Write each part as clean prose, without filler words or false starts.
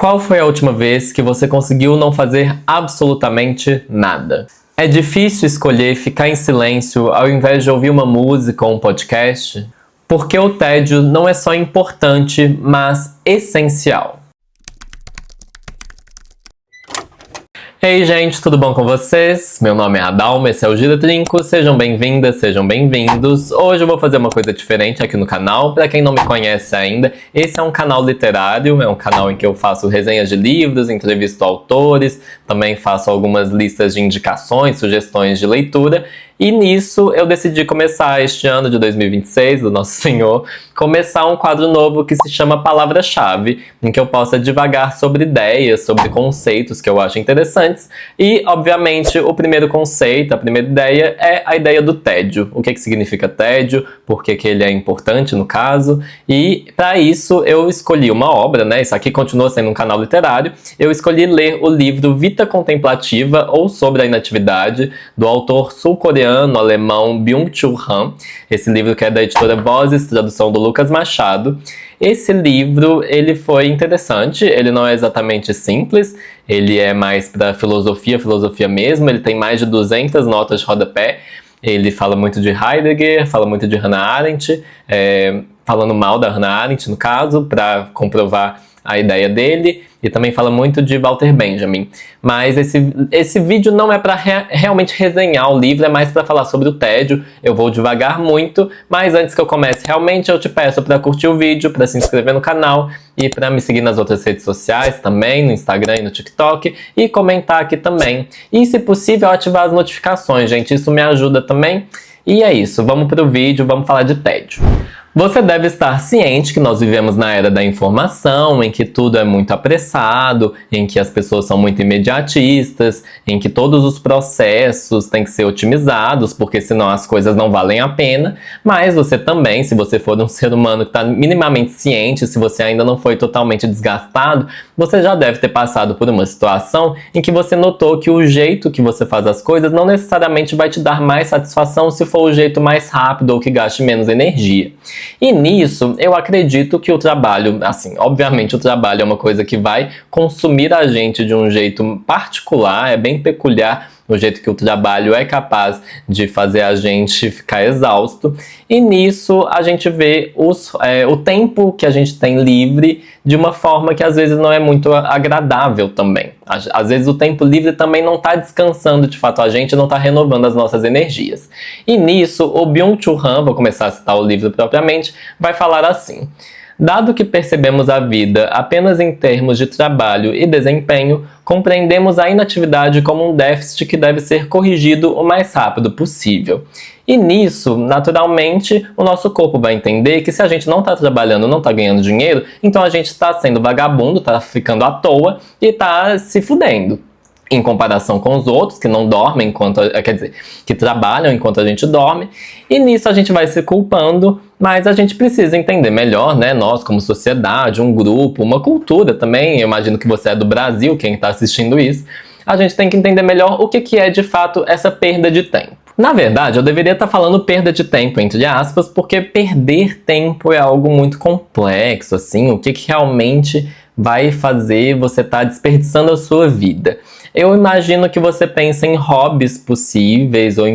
Qual foi a última vez que você conseguiu não fazer absolutamente nada? É difícil escolher ficar em silêncio ao invés de ouvir uma música ou um podcast? Porque o tédio não é só importante, mas essencial. Ei gente, tudo bom com vocês? Meu nome é Adalma, esse é o Gira Trinco, sejam bem-vindas, sejam bem-vindos. Hoje eu vou fazer uma coisa diferente aqui no canal. Para quem não me conhece ainda, esse é um canal literário, é um canal em que eu faço resenhas de livros, entrevisto autores, também faço algumas listas de indicações, sugestões de leitura. E nisso eu decidi começar este ano de 2026, do Nosso Senhor, começar um quadro novo que se chama Palavra-Chave, em que eu possa divagar sobre ideias, sobre conceitos que eu acho interessantes. E, obviamente, o primeiro conceito, a primeira ideia é a ideia do tédio. O que significa tédio, por que ele é importante no caso. E, para isso, eu escolhi uma obra, né? Isso aqui continua sendo um canal literário. Eu escolhi ler o livro Vita Contemplativa, ou Sobre a Inatividade, do autor sul-coreano alemão Byung-Chul Han. Esse livro que é da editora Vozes, tradução do Lucas Machado. Esse livro, ele foi interessante, ele não é exatamente simples, ele é mais para filosofia mesmo, ele tem mais de 200 notas de rodapé, ele fala muito de Heidegger, fala muito de Hannah Arendt, falando mal da Hannah Arendt no caso, para comprovar a ideia dele, e também fala muito de Walter Benjamin. Mas esse vídeo não é para realmente resenhar o livro, é mais para falar sobre o tédio. Eu vou devagar muito, mas antes que eu comece realmente, eu te peço para curtir o vídeo, para se inscrever no canal e para me seguir nas outras redes sociais também, no Instagram e no TikTok, e comentar aqui também. E, se possível, ativar as notificações, gente, isso me ajuda também. E é isso, vamos para o vídeo, vamos falar de tédio. Você deve estar ciente que nós vivemos na era da informação, em que tudo é muito apressado, em que as pessoas são muito imediatistas, em que todos os processos têm que ser otimizados, porque senão as coisas não valem a pena. Mas você também, se você for um ser humano que está minimamente ciente, se você ainda não foi totalmente desgastado, você já deve ter passado por uma situação em que você notou que o jeito que você faz as coisas não necessariamente vai te dar mais satisfação se for o jeito mais rápido ou que gaste menos energia. E nisso, eu acredito que o trabalho, assim, obviamente o trabalho é uma coisa que vai consumir a gente de um jeito particular, é bem peculiar o jeito que o trabalho é capaz de fazer a gente ficar exausto. E nisso a gente vê o tempo que a gente tem livre de uma forma que às vezes não é muito agradável também. Às vezes o tempo livre também não está descansando de fato a gente, não está renovando as nossas energias. E nisso o Byung-Chul Han, vou começar a citar o livro propriamente, vai falar assim: dado que percebemos a vida apenas em termos de trabalho e desempenho, compreendemos a inatividade como um déficit que deve ser corrigido o mais rápido possível. E nisso, naturalmente, o nosso corpo vai entender que se a gente não está trabalhando, não está ganhando dinheiro, então a gente está sendo vagabundo, está ficando à toa e está se fudendo. Em comparação com os outros que não dormem enquanto, quer dizer, que trabalham enquanto a gente dorme, e nisso a gente vai se culpando, mas a gente precisa entender melhor, né, nós como sociedade, um grupo, uma cultura também, eu imagino que você é do Brasil, quem está assistindo isso, a gente tem que entender melhor o que é de fato essa perda de tempo. Na verdade, eu deveria estar falando perda de tempo, entre aspas, porque perder tempo é algo muito complexo, assim, o que realmente vai fazer você estar desperdiçando a sua vida. Eu imagino que você pense em hobbies possíveis, ou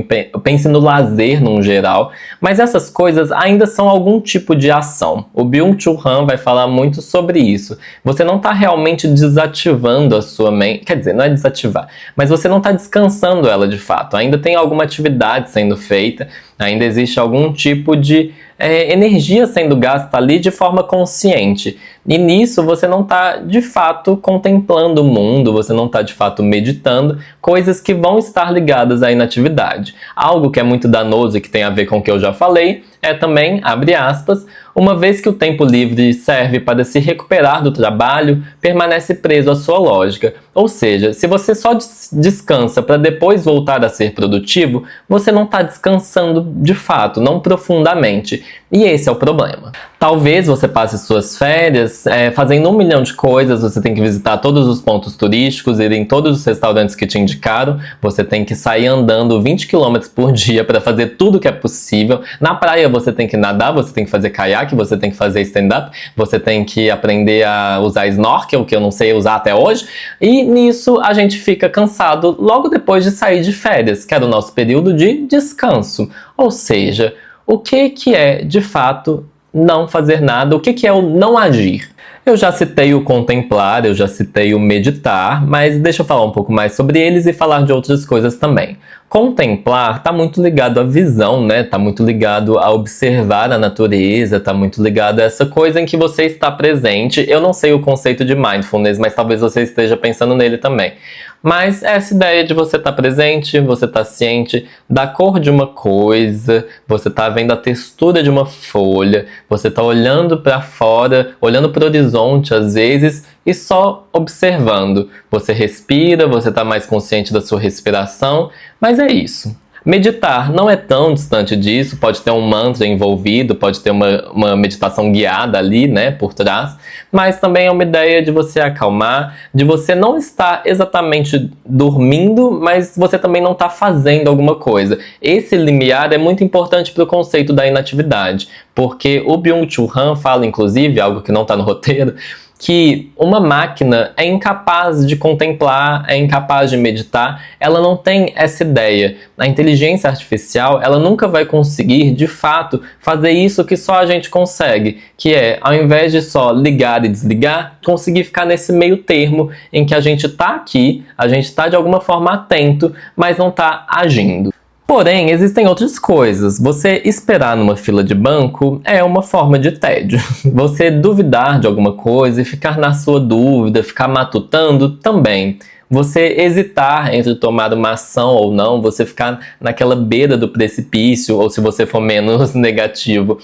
pense no lazer num geral, mas essas coisas ainda são algum tipo de ação. O Byung-Chul Han vai falar muito sobre isso. Você não está realmente desativando a sua mente, quer dizer, não é desativar, mas você não está descansando ela de fato. Ainda tem alguma atividade sendo feita, ainda existe algum tipo de energia sendo gasta ali de forma consciente. E nisso você não está de fato contemplando o mundo, você não está de fato meditando, coisas que vão estar ligadas à inatividade. Algo que é muito danoso e que tem a ver com o que eu já falei é também, abre aspas, uma vez que o tempo livre serve para se recuperar do trabalho, permanece preso à sua lógica. Ou seja, se você só descansa para depois voltar a ser produtivo, você não está descansando de fato, não profundamente. E esse é o problema. Talvez você passe suas férias fazendo 1 milhão de coisas, você tem que visitar todos os pontos turísticos, ir em todos os restaurantes que te indicaram, você tem que sair andando 20 km por dia para fazer tudo que é possível. Na praia praia, você tem que nadar, você tem que fazer caiaque, você tem que fazer stand-up, você tem que aprender a usar snorkel, que eu não sei usar até hoje, e nisso a gente fica cansado logo depois de sair de férias, que era o nosso período de descanso. Ou seja, o que é, de fato, não fazer nada? O que é o não agir? Eu já citei o contemplar, eu já citei o meditar, mas deixa eu falar um pouco mais sobre eles e falar de outras coisas também. Contemplar está muito ligado à visão, né? Está muito ligado a observar a natureza, está muito ligado a essa coisa em que você está presente. Eu não sei o conceito de mindfulness, mas talvez você esteja pensando nele também. Mas essa ideia de você estar presente, você estar ciente da cor de uma coisa, você está vendo a textura de uma folha, você está olhando para fora, olhando para o horizonte às vezes e só observando. Você respira, você está mais consciente da sua respiração, mas é isso. Meditar não é tão distante disso, pode ter um mantra envolvido, pode ter uma meditação guiada ali, né, por trás, mas também é uma ideia de você acalmar, de você não estar exatamente dormindo, mas você também não está fazendo alguma coisa. Esse limiar é muito importante para o conceito da inatividade, porque o Byung-Chul Han fala, inclusive, algo que não está no roteiro, que uma máquina é incapaz de contemplar, é incapaz de meditar, ela não tem essa ideia. A inteligência artificial, ela nunca vai conseguir, de fato, fazer isso que só a gente consegue, que é, ao invés de só ligar e desligar, conseguir ficar nesse meio termo em que a gente está aqui, a gente está de alguma forma atento, mas não está agindo. Porém, existem outras coisas. Você esperar numa fila de banco é uma forma de tédio. Você duvidar de alguma coisa e ficar na sua dúvida, ficar matutando também. Você hesitar entre tomar uma ação ou não, você ficar naquela beira do precipício, ou se você for menos negativo,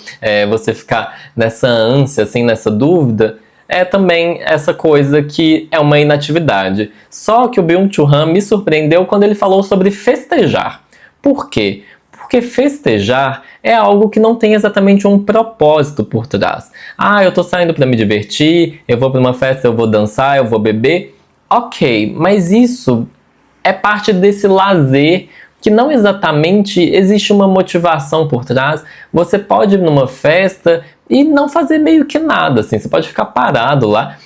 você ficar nessa ânsia, assim, nessa dúvida, é também essa coisa que é uma inatividade. Só que o Byung-Chul Han me surpreendeu quando ele falou sobre festejar. Por quê? Porque festejar é algo que não tem exatamente um propósito por trás. Ah, eu tô saindo para me divertir, eu vou para uma festa, eu vou dançar, eu vou beber. Ok, mas isso é parte desse lazer que não exatamente existe uma motivação por trás. Você pode ir numa festa e não fazer meio que nada, assim, você pode ficar parado lá.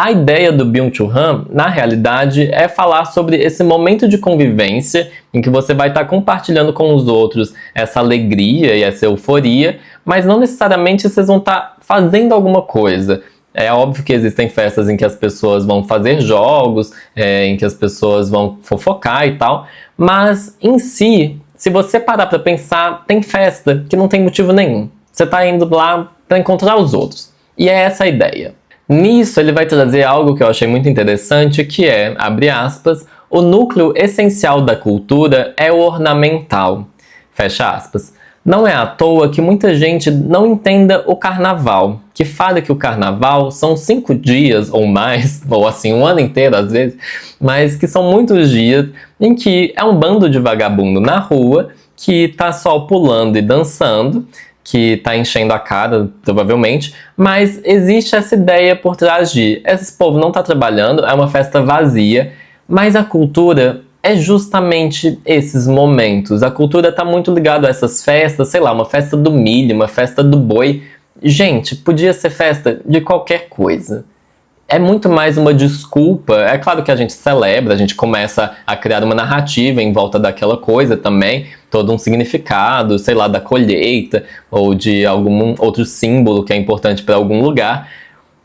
A ideia do Byung-Chul Han, na realidade, é falar sobre esse momento de convivência em que você vai estar compartilhando com os outros essa alegria e essa euforia, mas não necessariamente vocês vão estar fazendo alguma coisa. É óbvio que existem festas em que as pessoas vão fazer jogos, em que as pessoas vão fofocar e tal, mas em si, se você parar para pensar, tem festa que não tem motivo nenhum. Você está indo lá para encontrar os outros. E é essa a ideia. Nisso, ele vai trazer algo que eu achei muito interessante, que é, abre aspas, o núcleo essencial da cultura é o ornamental. Fecha aspas. Não é à toa que muita gente não entenda o carnaval, que fala que o carnaval são 5 dias ou mais, ou assim, um ano inteiro às vezes, mas que são muitos dias em que é um bando de vagabundo na rua que tá só pulando e dançando, que está enchendo a cara, provavelmente, mas existe essa ideia por trás de esse povo não está trabalhando, é uma festa vazia, mas a cultura é justamente esses momentos. A cultura está muito ligada a essas festas, sei lá, uma festa do milho, uma festa do boi. Gente, podia ser festa de qualquer coisa. É muito mais uma desculpa. É claro que a gente celebra, a gente começa a criar uma narrativa em volta daquela coisa também, todo um significado, sei lá, da colheita ou de algum outro símbolo que é importante para algum lugar.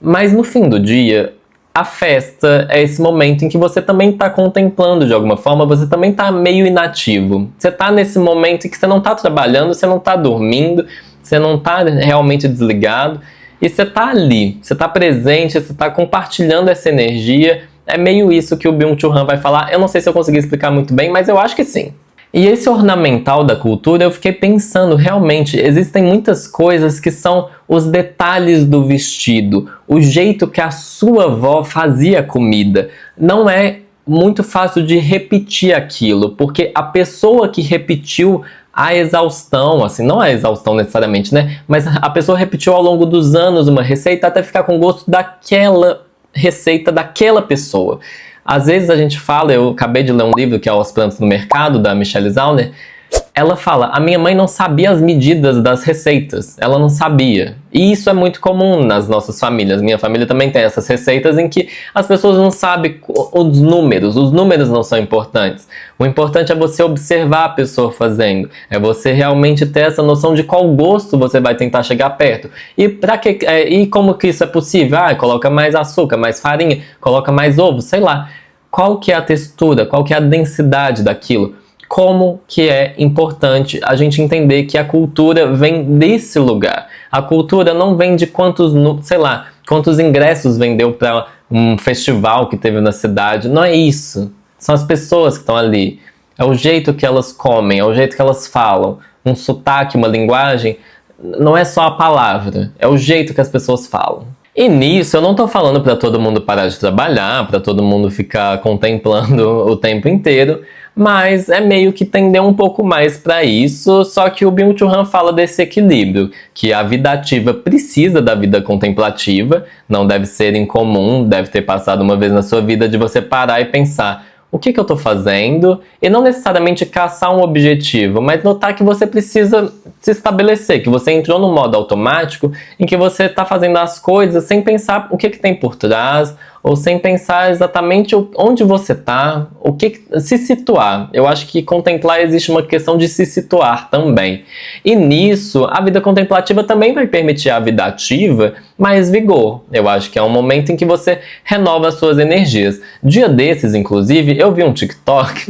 Mas no fim do dia, a festa é esse momento em que você também está contemplando de alguma forma, você também está meio inativo. Você está nesse momento em que você não está trabalhando, você não está dormindo, você não está realmente desligado. E você tá ali, você tá presente, você tá compartilhando essa energia. É meio isso que o Byung-Chul Han vai falar. Eu não sei se eu consegui explicar muito bem, mas eu acho que sim. E esse ornamental da cultura, eu fiquei pensando, realmente, existem muitas coisas que são os detalhes do vestido, o jeito que a sua avó fazia a comida. Não é muito fácil de repetir aquilo, porque a pessoa que repetiu a exaustão, assim, não a exaustão necessariamente, né? Mas a pessoa repetiu ao longo dos anos uma receita até ficar com gosto daquela receita daquela pessoa. Às vezes a gente fala, eu acabei de ler um livro que é Os Plantas no Mercado, da Michelle Zauner, Ela fala, a minha mãe não sabia as medidas das receitas, ela não sabia. E isso é muito comum nas nossas famílias. Minha família também tem essas receitas em que as pessoas não sabem os números não são importantes. O importante é você observar a pessoa fazendo, é você realmente ter essa noção de qual gosto você vai tentar chegar perto. E como que isso é possível? Coloca mais açúcar, mais farinha, coloca mais ovo, sei lá. Qual que é a textura, qual que é a densidade daquilo? Como que é importante a gente entender que a cultura vem desse lugar. A cultura não vem de quantos ingressos vendeu para um festival que teve na cidade. Não é isso. São as pessoas que estão ali. É o jeito que elas comem, é o jeito que elas falam. Um sotaque, uma linguagem, não é só a palavra, é o jeito que as pessoas falam. E nisso eu não tô falando para todo mundo parar de trabalhar, para todo mundo ficar contemplando o tempo inteiro, mas é meio que tender um pouco mais para isso, só que o Byung-Chul Han fala desse equilíbrio, que a vida ativa precisa da vida contemplativa, não deve ser incomum, deve ter passado uma vez na sua vida de você parar e pensar o que eu tô fazendo, e não necessariamente caçar um objetivo, mas notar que você precisa se estabelecer, que você entrou no modo automático em que você tá fazendo as coisas sem pensar o que tem por trás, ou sem pensar exatamente onde você tá, se situar. Eu acho que contemplar existe uma questão de se situar também. E nisso, a vida contemplativa também vai permitir à vida ativa mais vigor. Eu acho que é um momento em que você renova as suas energias. Dia desses, inclusive, eu vi um TikTok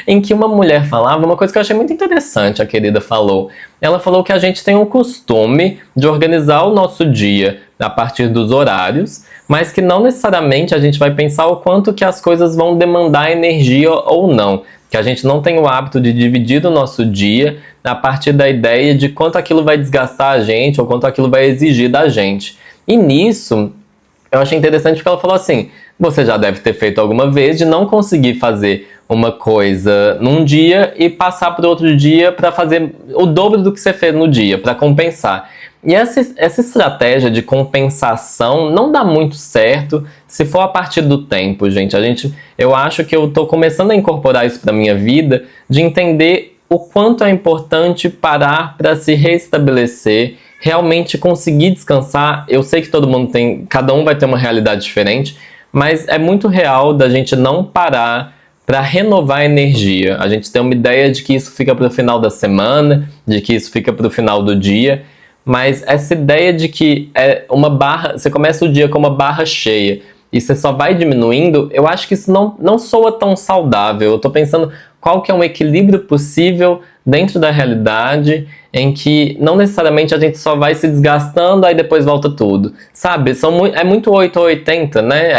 em que uma mulher falava uma coisa que eu achei muito interessante, a querida falou. Ela falou que a gente tem o costume de organizar o nosso dia a partir dos horários, mas que não necessariamente a gente vai pensar o quanto que as coisas vão demandar energia ou não. Que a gente não tem o hábito de dividir o nosso dia a partir da ideia de quanto aquilo vai desgastar a gente ou quanto aquilo vai exigir da gente. E nisso, eu achei interessante porque ela falou assim, você já deve ter feito alguma vez de não conseguir fazer uma coisa num dia e passar para outro dia para fazer o dobro do que você fez no dia, para compensar. E essa estratégia de compensação não dá muito certo se for a partir do tempo, gente. Eu acho que eu tô começando a incorporar isso para minha vida, de entender o quanto é importante parar para se restabelecer, realmente conseguir descansar. Eu sei que cada um vai ter uma realidade diferente, mas é muito real da gente não parar para renovar a energia. A gente tem uma ideia de que isso fica para o final da semana, de que isso fica para o final do dia, mas essa ideia de que você começa o dia com uma barra cheia e você só vai diminuindo, eu acho que isso não soa tão saudável. Eu tô pensando qual que é um equilíbrio possível dentro da realidade em que não necessariamente a gente só vai se desgastando, aí depois volta tudo. Sabe? É muito 8 ou 80, né?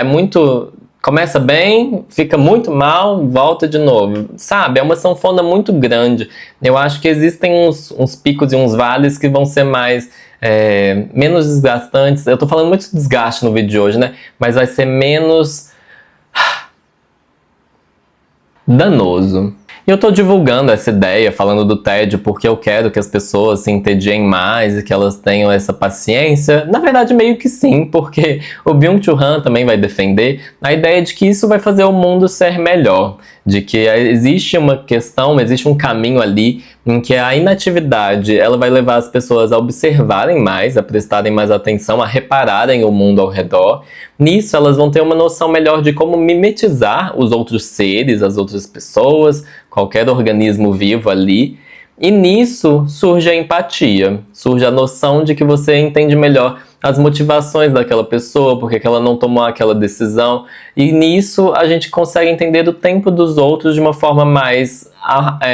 Começa bem, fica muito mal, volta de novo. Sabe? É uma sanfona muito grande. Eu acho que existem uns picos e uns vales que vão ser menos desgastantes. Eu tô falando muito de desgaste no vídeo de hoje, né? Mas vai ser menos danoso. E eu tô divulgando essa ideia, falando do tédio, porque eu quero que as pessoas se entediem mais e que elas tenham essa paciência. Na verdade, meio que sim, porque o Byung-Chul Han também vai defender a ideia de que isso vai fazer o mundo ser melhor. De que existe um caminho ali em que a inatividade ela vai levar as pessoas a observarem mais, a prestarem mais atenção, a repararem o mundo ao redor. Nisso, elas vão ter uma noção melhor de como mimetizar os outros seres, as outras pessoas, qualquer organismo vivo ali. E nisso surge a empatia, surge a noção de que você entende melhor as motivações daquela pessoa, porque ela não tomou aquela decisão. E nisso a gente consegue entender o tempo dos outros de uma forma mais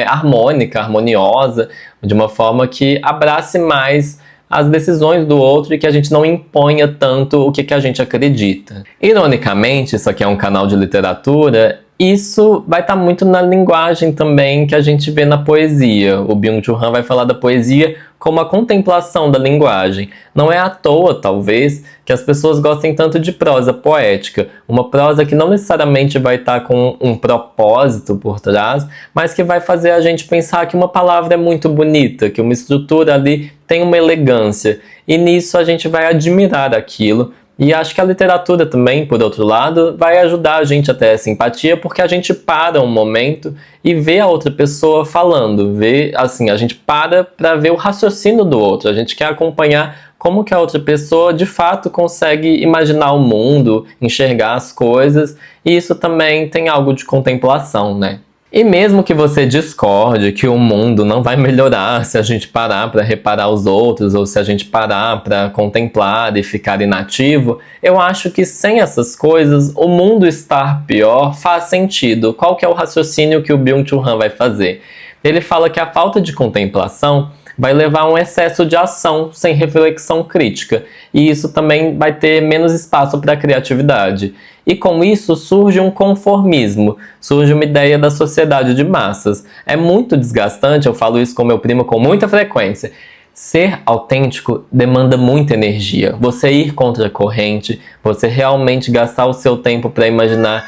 harmônica, harmoniosa, de uma forma que abrace mais as decisões do outro e que a gente não imponha tanto o que a gente acredita. Ironicamente, isso aqui é um canal de literatura, isso vai estar muito na linguagem também que a gente vê na poesia. O Byung-Chul Han vai falar da poesia como a contemplação da linguagem. Não é à toa, talvez, que as pessoas gostem tanto de prosa poética. Uma prosa que não necessariamente vai estar com um propósito por trás, mas que vai fazer a gente pensar que uma palavra é muito bonita, que uma estrutura ali tem uma elegância. E nisso a gente vai admirar aquilo, E acho que a literatura também, por outro lado, vai ajudar a gente a ter essa empatia, porque a gente para um momento e vê a outra pessoa falando, vê, assim, a gente para ver o raciocínio do outro, a gente quer acompanhar como que a outra pessoa de fato consegue imaginar o mundo, enxergar as coisas, e isso também tem algo de contemplação, né? E mesmo que você discorde que o mundo não vai melhorar se a gente parar para reparar os outros ou se a gente parar para contemplar e ficar inativo, eu acho que sem essas coisas o mundo estar pior faz sentido. Qual que é o raciocínio que o Byung-Chul Han vai fazer? Ele fala que a falta de contemplação vai levar a um excesso de ação sem reflexão crítica, e isso também vai ter menos espaço para a criatividade. E com isso surge um conformismo, surge uma ideia da sociedade de massas. É muito desgastante, eu falo isso com meu primo com muita frequência. Ser autêntico demanda muita energia. Você ir contra a corrente, você realmente gastar o seu tempo para imaginar,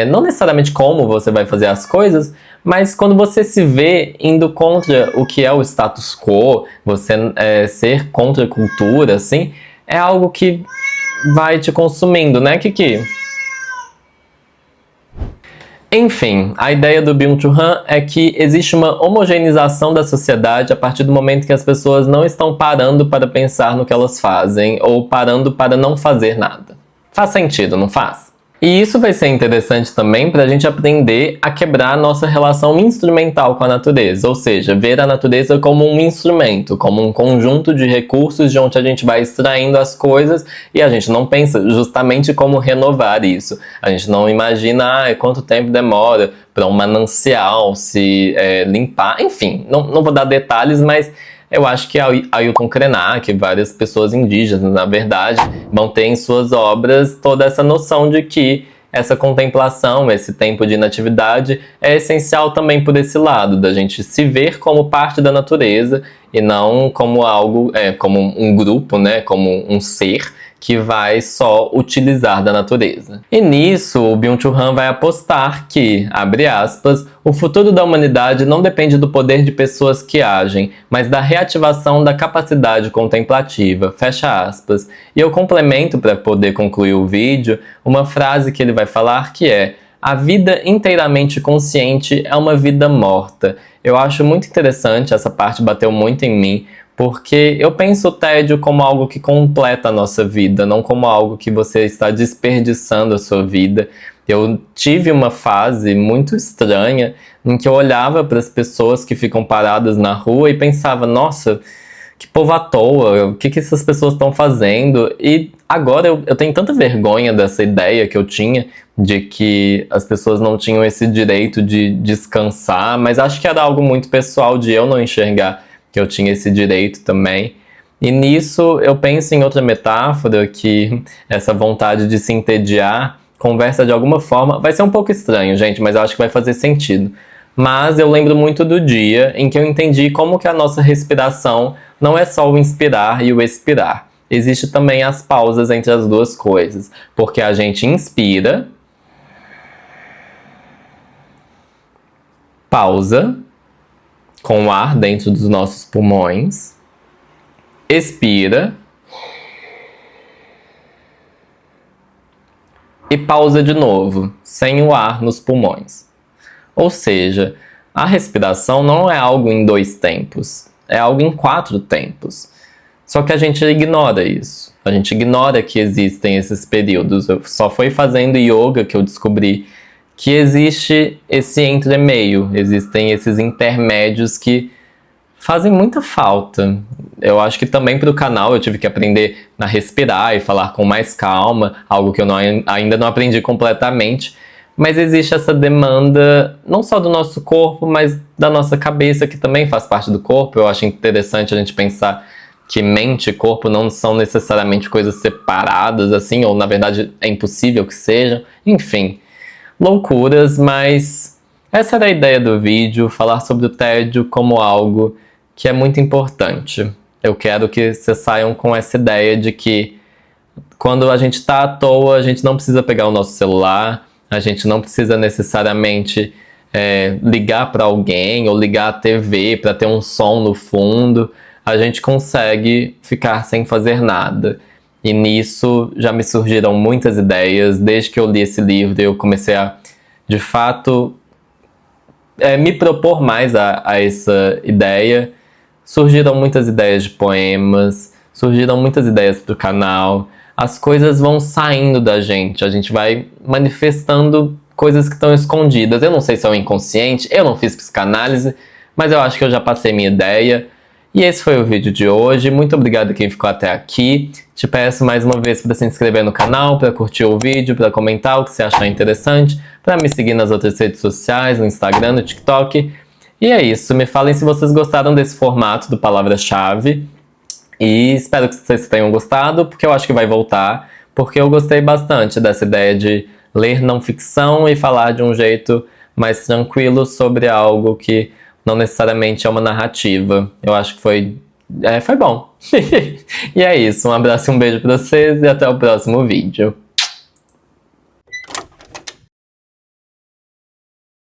não necessariamente como você vai fazer as coisas, mas quando você se vê indo contra o que é o status quo, você ser contra a cultura, assim, é algo que vai te consumindo, né, Kiki? Enfim, a ideia do Byung-Chul Han é que existe uma homogeneização da sociedade a partir do momento que as pessoas não estão parando para pensar no que elas fazem ou parando para não fazer nada. Faz sentido, não faz? E isso vai ser interessante também para a gente aprender a quebrar a nossa relação instrumental com a natureza, ou seja, ver a natureza como um instrumento, como um conjunto de recursos de onde a gente vai extraindo as coisas e a gente não pensa justamente como renovar isso. A gente não imagina quanto tempo demora para um manancial se limpar, enfim, não vou dar detalhes, mas eu acho que Ailton Krenak, várias pessoas indígenas, na verdade, vão ter em suas obras toda essa noção de que essa contemplação, esse tempo de inatividade é essencial também por esse lado, da gente se ver como parte da natureza e não como algo, como um grupo, né, como um ser que vai só utilizar da natureza. E nisso, o Byung-Chul Han vai apostar que, abre aspas, o futuro da humanidade não depende do poder de pessoas que agem, mas da reativação da capacidade contemplativa, fecha aspas. E eu complemento, para poder concluir o vídeo, uma frase que ele vai falar que é: a vida inteiramente consciente é uma vida morta. Eu acho muito interessante, essa parte bateu muito em mim, porque eu penso o tédio como algo que completa a nossa vida, não como algo que você está desperdiçando a sua vida. Eu tive uma fase muito estranha em que eu olhava para as pessoas que ficam paradas na rua e pensava, nossa, que povo à toa, o que essas pessoas estão fazendo? E agora eu tenho tanta vergonha dessa ideia que eu tinha de que as pessoas não tinham esse direito de descansar, mas acho que era algo muito pessoal de eu não enxergar que eu tinha esse direito também. E nisso eu penso em outra metáfora, que essa vontade de se entediar conversa de alguma forma, vai ser um pouco estranho, gente, mas eu acho que vai fazer sentido. Mas eu lembro muito do dia em que eu entendi como que a nossa respiração não é só o inspirar e o expirar. Existe também as pausas entre as duas coisas, porque a gente inspira, pausa, com o ar dentro dos nossos pulmões, expira e pausa de novo, sem o ar nos pulmões. Ou seja, a respiração não é algo em 2 tempos, é algo em 4 tempos. Só que a gente ignora isso, a gente ignora que existem esses períodos. Só foi fazendo yoga que eu descobri que existe esse entremeio, existem esses intermédios que fazem muita falta. Eu acho que também para o canal eu tive que aprender a respirar e falar com mais calma, algo que eu ainda não aprendi completamente, mas existe essa demanda não só do nosso corpo, mas da nossa cabeça, que também faz parte do corpo. Eu acho interessante a gente pensar que mente e corpo não são necessariamente coisas separadas, assim, ou na verdade é impossível que sejam, enfim. Loucuras, mas essa era a ideia do vídeo, falar sobre o tédio como algo que é muito importante. Eu quero que vocês saiam com essa ideia de que quando a gente está à toa, a gente não precisa pegar o nosso celular, a gente não precisa necessariamente ligar para alguém ou ligar a TV para ter um som no fundo. A gente consegue ficar sem fazer nada. E nisso já me surgiram muitas ideias. Desde que eu li esse livro, eu comecei a, de fato, me propor mais a essa ideia. Surgiram muitas ideias de poemas, surgiram muitas ideias pro canal. As coisas vão saindo da gente, a gente vai manifestando coisas que estão escondidas. Eu não sei se é o inconsciente, eu não fiz psicanálise, mas eu acho que eu já passei minha ideia. E esse foi o vídeo de hoje. Muito obrigado a quem ficou até aqui. Te peço mais uma vez para se inscrever no canal, para curtir o vídeo, para comentar o que você achar interessante, para me seguir nas outras redes sociais, no Instagram, no TikTok. E é isso. Me falem se vocês gostaram desse formato do Palavra-Chave. E espero que vocês tenham gostado, porque eu acho que vai voltar, porque eu gostei bastante dessa ideia de ler não ficção e falar de um jeito mais tranquilo sobre algo que não necessariamente é uma narrativa. Eu acho que foi bom. E é isso, um abraço e um beijo pra vocês e até o próximo vídeo.